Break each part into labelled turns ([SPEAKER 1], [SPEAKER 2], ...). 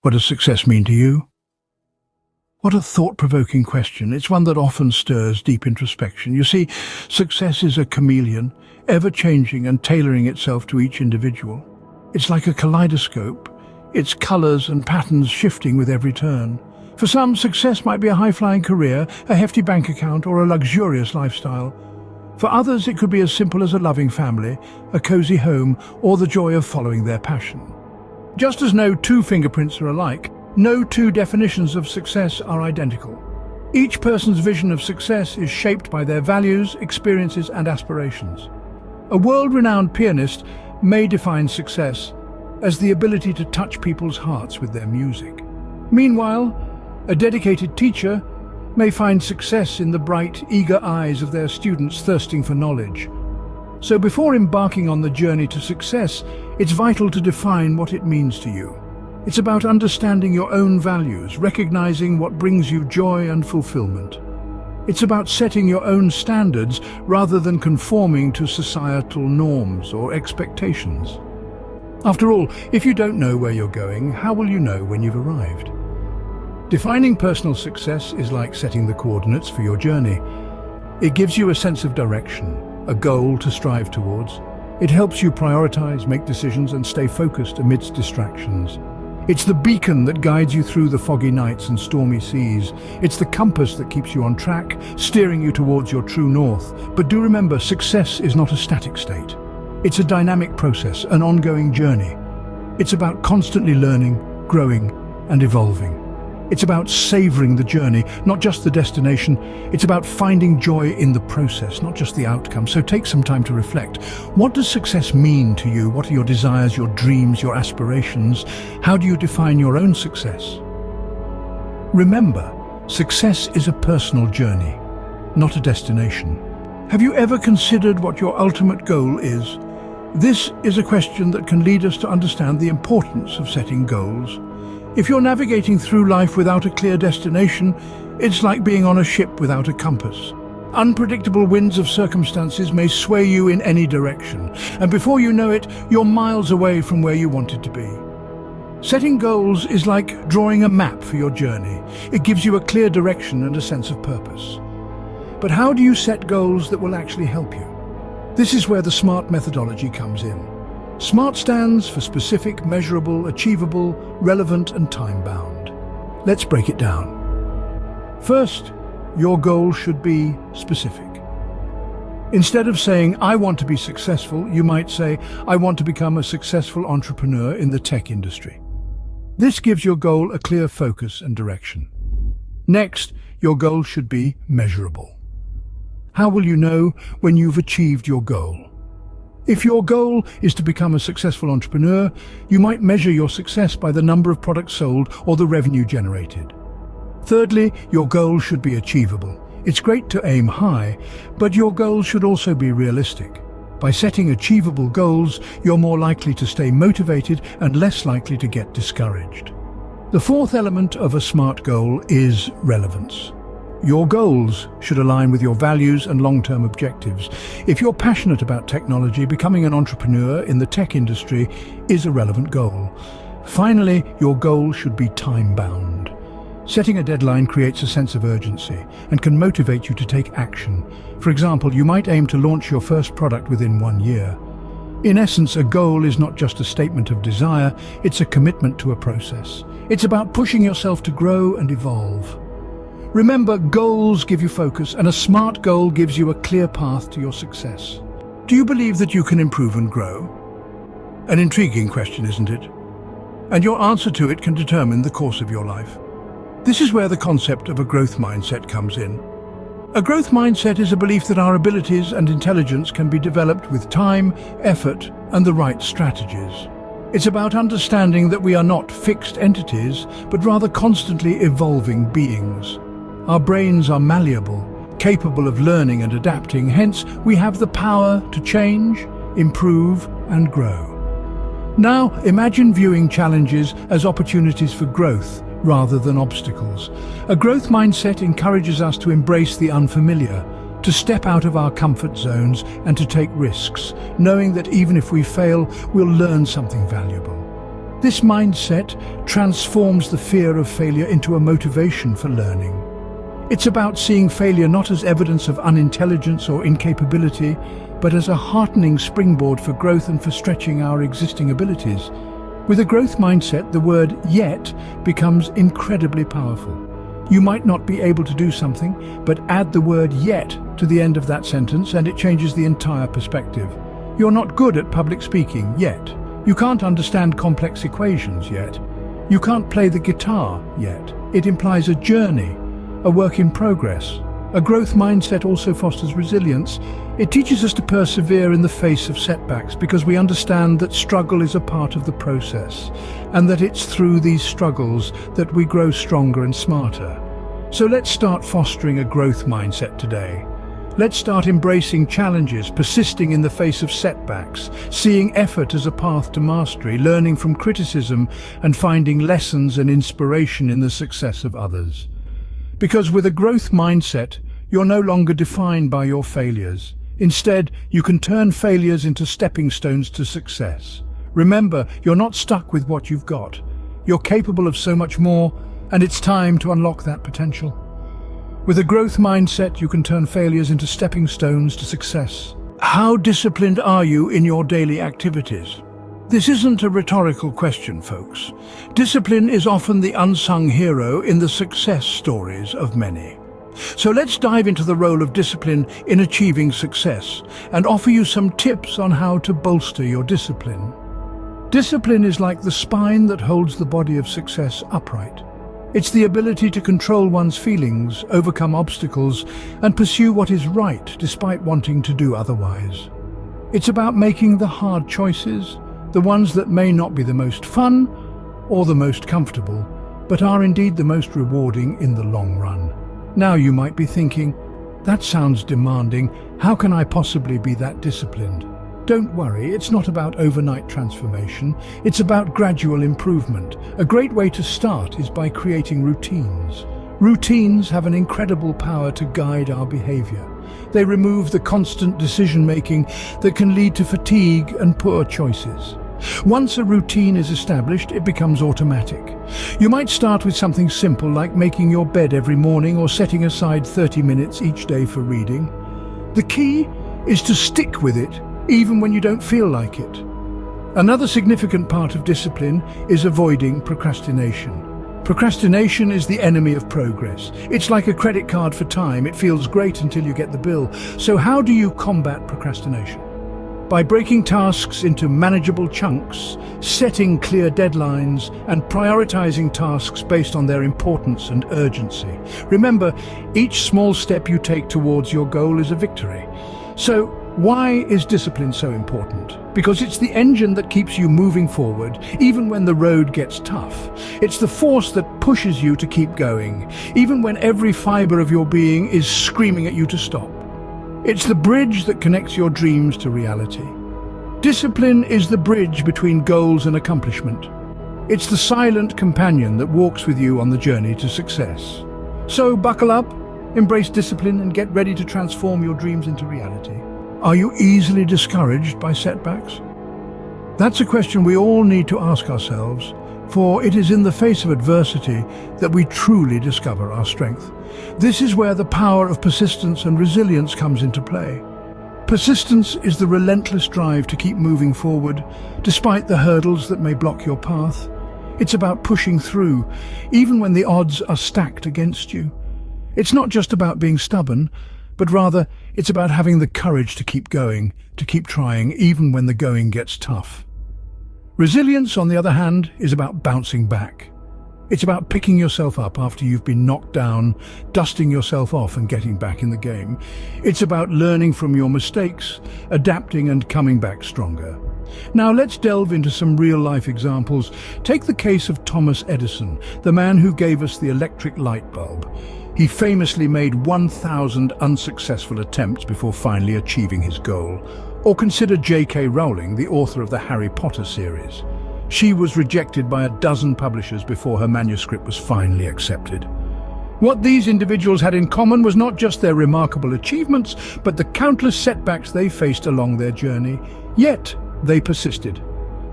[SPEAKER 1] What does success mean to you? What a thought-provoking question. It's one that often stirs deep introspection. You see, success is a chameleon, ever-changing and tailoring itself to each individual. It's like a kaleidoscope, its colors and patterns shifting with every turn. For some, success might be a high-flying career, a hefty bank account, or a luxurious lifestyle. For others, it could be as simple as a loving family, a cozy home, or the joy of following their passion. Just as no two fingerprints are alike, no two definitions of success are identical. Each person's vision of success is shaped by their values, experiences, and aspirations. A world-renowned pianist may define success as the ability to touch people's hearts with their music. Meanwhile, a dedicated teacher may find success in the bright, eager eyes of their students thirsting for knowledge. So before embarking on the journey to success, it's vital to define what it means to you. It's about understanding your own values, recognizing what brings you joy and fulfillment. It's about setting your own standards rather than conforming to societal norms or expectations. After all, if you don't know where you're going, how will you know when you've arrived? Defining personal success is like setting the coordinates for your journey. It gives you a sense of direction, a goal to strive towards. It helps you prioritize, make decisions, and stay focused amidst distractions. It's the beacon that guides you through the foggy nights and stormy seas. It's the compass that keeps you on track, steering you towards your true north. But do remember, success is not a static state. It's a dynamic process, an ongoing journey. It's about constantly learning, growing, and evolving. It's about savoring the journey, not just the destination. It's about finding joy in the process, not just the outcome. So take some time to reflect. What does success mean to you? What are your desires, your dreams, your aspirations? How do you define your own success? Remember, success is a personal journey, not a destination. Have you ever considered what your ultimate goal is? This is a question that can lead us to understand the importance of setting goals. If you're navigating through life without a clear destination, it's like being on a ship without a compass. Unpredictable winds of circumstances may sway you in any direction, and before you know it, you're miles away from where you wanted to be. Setting goals is like drawing a map for your journey. It gives you a clear direction and a sense of purpose. But how do you set goals that will actually help you? This is where the SMART methodology comes in. SMART stands for specific, measurable, achievable, relevant, and time-bound. Let's break it down. First, your goal should be specific. Instead of saying, "I want to be successful," you might say, "I want to become a successful entrepreneur in the tech industry." This gives your goal a clear focus and direction. Next, your goal should be measurable. How will you know when you've achieved your goal? If your goal is to become a successful entrepreneur, you might measure your success by the number of products sold or the revenue generated. Thirdly, your goal should be achievable. It's great to aim high, but your goals should also be realistic. By setting achievable goals, you're more likely to stay motivated and less likely to get discouraged. The fourth element of a SMART goal is relevance. Your goals should align with your values and long-term objectives. If you're passionate about technology, becoming an entrepreneur in the tech industry is a relevant goal. Finally, your goal should be time-bound. Setting a deadline creates a sense of urgency and can motivate you to take action. For example, you might aim to launch your first product within 1 year. In essence, a goal is not just a statement of desire, it's a commitment to a process. It's about pushing yourself to grow and evolve. Remember, goals give you focus, and a SMART goal gives you a clear path to your success. Do you believe that you can improve and grow? An intriguing question, isn't it? And your answer to it can determine the course of your life. This is where the concept of a growth mindset comes in. A growth mindset is a belief that our abilities and intelligence can be developed with time, effort, and the right strategies. It's about understanding that we are not fixed entities, but rather constantly evolving beings. Our brains are malleable, capable of learning and adapting, hence we have the power to change, improve, and grow. Now, imagine viewing challenges as opportunities for growth rather than obstacles. A growth mindset encourages us to embrace the unfamiliar, to step out of our comfort zones and to take risks, knowing that even if we fail, we'll learn something valuable. This mindset transforms the fear of failure into a motivation for learning. It's about seeing failure not as evidence of unintelligence or incapability, but as a heartening springboard for growth and for stretching our existing abilities. With a growth mindset, the word "yet" becomes incredibly powerful. You might not be able to do something, but add the word "yet" to the end of that sentence and it changes the entire perspective. You're not good at public speaking yet. You can't understand complex equations yet. You can't play the guitar yet. It implies a journey, a work in progress. A growth mindset also fosters resilience. It teaches us to persevere in the face of setbacks because we understand that struggle is a part of the process and that it's through these struggles that we grow stronger and smarter. So let's start fostering a growth mindset today. Let's start embracing challenges, persisting in the face of setbacks, seeing effort as a path to mastery, learning from criticism and finding lessons and inspiration in the success of others. Because with a growth mindset, you're no longer defined by your failures. Instead, you can turn failures into stepping stones to success. Remember, you're not stuck with what you've got. You're capable of so much more, and it's time to unlock that potential. With a growth mindset, you can turn failures into stepping stones to success. How disciplined are you in your daily activities? This isn't a rhetorical question, folks. Discipline is often the unsung hero in the success stories of many. So let's dive into the role of discipline in achieving success and offer you some tips on how to bolster your discipline. Discipline is like the spine that holds the body of success upright. It's the ability to control one's feelings, overcome obstacles, and pursue what is right despite wanting to do otherwise. It's about making the hard choices, the ones that may not be the most fun or the most comfortable, but are indeed the most rewarding in the long run. Now you might be thinking, that sounds demanding. How can I possibly be that disciplined? Don't worry, it's not about overnight transformation. It's about gradual improvement. A great way to start is by creating routines. Routines have an incredible power to guide our behavior. They remove the constant decision-making that can lead to fatigue and poor choices. Once a routine is established, it becomes automatic. You might start with something simple like making your bed every morning or setting aside 30 minutes each day for reading. The key is to stick with it, even when you don't feel like it. Another significant part of discipline is avoiding procrastination. Procrastination is the enemy of progress. It's like a credit card for time. It feels great until you get the bill. So how do you combat procrastination? By breaking tasks into manageable chunks, setting clear deadlines, and prioritizing tasks based on their importance and urgency. Remember, each small step you take towards your goal is a victory. So, why is discipline so important? Because it's the engine that keeps you moving forward, even when the road gets tough. It's the force that pushes you to keep going, even when every fiber of your being is screaming at you to stop. It's the bridge that connects your dreams to reality. Discipline is the bridge between goals and accomplishment. It's the silent companion that walks with you on the journey to success. So buckle up, embrace discipline, and get ready to transform your dreams into reality. Are you easily discouraged by setbacks? That's a question we all need to ask ourselves, for it is in the face of adversity that we truly discover our strength. This is where the power of persistence and resilience comes into play. Persistence is the relentless drive to keep moving forward, despite the hurdles that may block your path. It's about pushing through, even when the odds are stacked against you. It's not just about being stubborn, but rather it's about having the courage to keep going, to keep trying, even when the going gets tough. Resilience, on the other hand, is about bouncing back. It's about picking yourself up after you've been knocked down, dusting yourself off and getting back in the game. It's about learning from your mistakes, adapting and coming back stronger. Now let's delve into some real-life examples. Take the case of Thomas Edison, the man who gave us the electric light bulb. He famously made 1,000 unsuccessful attempts before finally achieving his goal. Or consider J.K. Rowling, the author of the Harry Potter series. She was rejected by a dozen publishers before her manuscript was finally accepted. What these individuals had in common was not just their remarkable achievements, but the countless setbacks they faced along their journey. Yet, they persisted.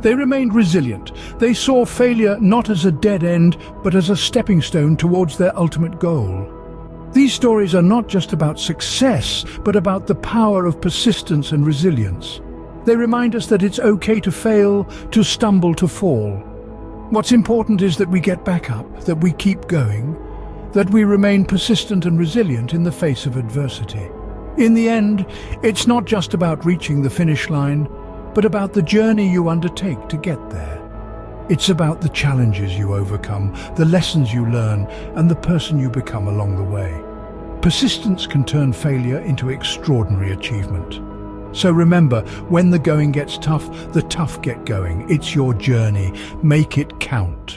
[SPEAKER 1] They remained resilient. They saw failure not as a dead end, but as a stepping stone towards their ultimate goal. These stories are not just about success, but about the power of persistence and resilience. They remind us that it's okay to fail, to stumble, to fall. What's important is that we get back up, that we keep going, that we remain persistent and resilient in the face of adversity. In the end, it's not just about reaching the finish line, but about the journey you undertake to get there. It's about the challenges you overcome, the lessons you learn, and the person you become along the way. Persistence can turn failure into extraordinary achievement. So remember, when the going gets tough, the tough get going. It's your journey. Make it count.